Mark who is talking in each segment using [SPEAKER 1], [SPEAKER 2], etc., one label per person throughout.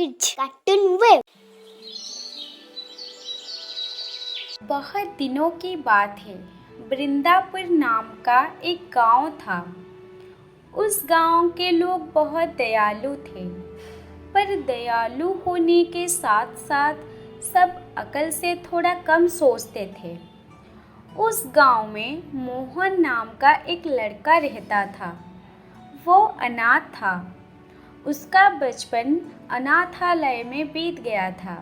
[SPEAKER 1] Kids cartoon web.
[SPEAKER 2] बहुत दिनों की बात है। वृंदापुर नाम का एक गांव था। उस गांव के लोग बहुत दयालु थे, पर दयालु होने के साथ साथ सब अकल से थोड़ा कम सोचते थे। उस गांव में मोहन नाम का एक लड़का रहता था। वो अनाथ था। उसका बचपन अनाथालय में बीत गया था।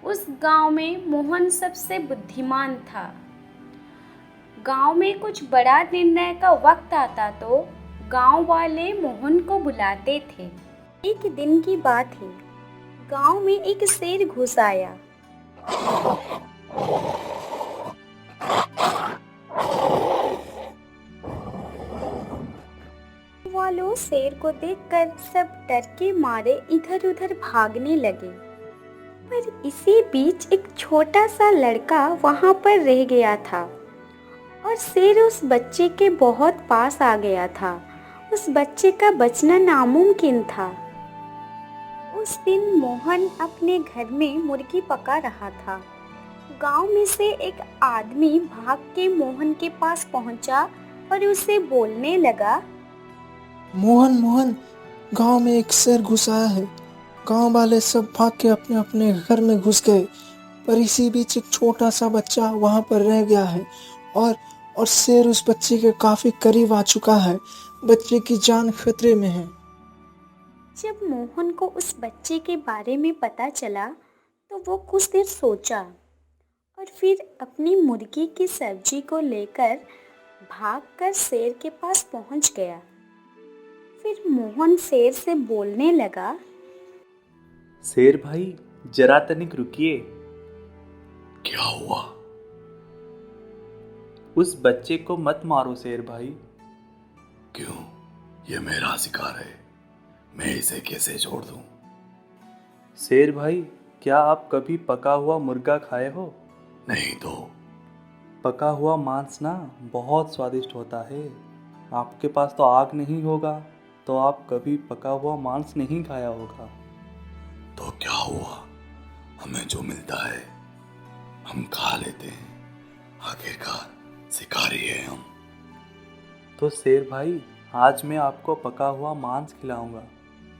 [SPEAKER 2] उस गांव में मोहन सबसे बुद्धिमान था। गांव में कुछ बड़ा निर्णय का वक्त आता तो गांव वाले मोहन को बुलाते थे। एक दिन की बात है। गांव में एक शेर घुस आया। वालों शेर को देखकर सब डर के मारे इधर उधर भागने लगे। पर इसी बीच एक छोटा सा लड़का वहां पर रह गया था और शेर उस बच्चे के बहुत पास आ गया था। उस बच्चे का बचना नामुमकिन था। उस दिन मोहन अपने घर में मुर्गी पका रहा था। गांव में से एक आदमी भाग के मोहन के पास पहुंचा और उसे बोलने लगा,
[SPEAKER 3] मोहन मोहन, गांव में एक शेर घुस आया है। गांव वाले सब भाग के अपने अपने घर में घुस गए, पर इसी बीच एक छोटा सा बच्चा वहां पर रह गया है और शेर उस बच्चे के काफी करीब आ चुका है। बच्चे की जान खतरे में है।
[SPEAKER 2] जब मोहन को उस बच्चे के बारे में पता चला तो वो कुछ देर सोचा और फिर अपनी मुर्गी की सब्जी को लेकर भागकर शेर के पास पहुंच गया। फिर मोहन शेर से बोलने लगा,
[SPEAKER 4] शेर भाई, जरा तनिक रुकिए।
[SPEAKER 5] क्या हुआ?
[SPEAKER 4] उस बच्चे को मत मारो शेर भाई।
[SPEAKER 5] क्यों? ये मेरा शिकार है, मैं इसे कैसे छोड़ दूं?
[SPEAKER 4] शेर भाई, क्या आप कभी पका हुआ मुर्गा खाए हो?
[SPEAKER 5] नहीं तो।
[SPEAKER 4] पका हुआ मांस ना बहुत स्वादिष्ट होता है। आपके पास तो आग नहीं होगा, तो आप कभी पका हुआ मांस नहीं खाया होगा।
[SPEAKER 5] तो क्या हुआ? हमें जो मिलता है हम खा लेते हैं। आखिरकार शिकारी है हम।
[SPEAKER 4] तो शेर भाई, आज मैं आपको पका हुआ मांस खिलाऊंगा,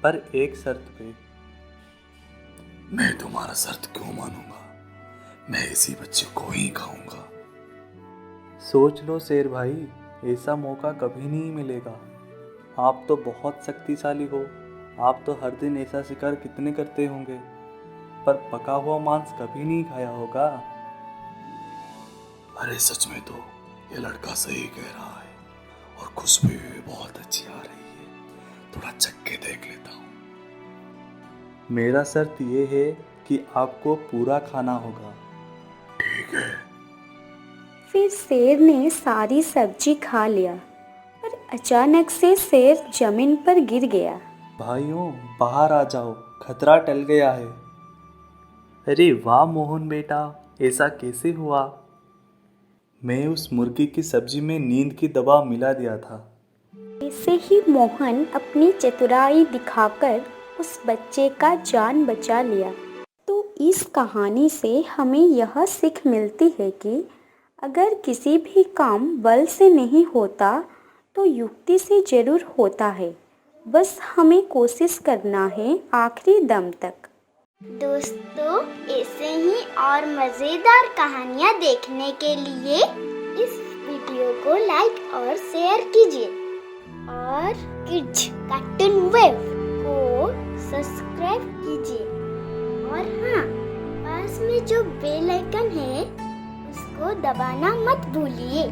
[SPEAKER 4] पर एक शर्त पे।
[SPEAKER 5] मैं तुम्हारा शर्त क्यों मानूंगा? मैं इसी बच्चे को ही खाऊंगा।
[SPEAKER 4] सोच लो शेर भाई, ऐसा मौका कभी नहीं मिलेगा। आप तो बहुत शक्तिशाली हो। आप तो हर दिन ऐसा शिकार कितने करते होंगे, पर पका हुआ मांस कभी नहीं खाया होगा।
[SPEAKER 5] अरे सच में तो ये लड़का सही कह रहा है, और खुशबू भी बहुत अच्छी आ रही है। थोड़ा चख के देख लेता हूँ।
[SPEAKER 4] मेरा शर्त ये है कि आपको पूरा खाना होगा।
[SPEAKER 5] ठीक है।
[SPEAKER 2] फिर शेर ने सारी सब्जी खा लिया, पर अचानक से शेर जमीन पर गिर गया।
[SPEAKER 4] भाइयों, बाहर आ जाओ, खतरा टल गया है। अरे वाह मोहन बेटा, ऐसा कैसे हुआ? मैं उस मुर्गी की सब्जी में नींद की दवा मिला दिया था।
[SPEAKER 2] ऐसे ही मोहन अपनी चतुराई दिखाकर उस बच्चे का जान बचा लिया। तो इस कहानी से हमें यह सीख मिलती है कि अगर किसी भी काम बल से नहीं होता तो युक्ति से जरूर होता है। बस हमें कोशिश करना है आखिरी दम तक।
[SPEAKER 1] दोस्तों, ऐसे ही और मज़ेदार कहानियाँ देखने के लिए इस वीडियो को लाइक और शेयर कीजिए और किड्स कार्टून वेब को सब्सक्राइब कीजिए। और हाँ, पास में जो बेल आइकन है उसको दबाना मत भूलिए।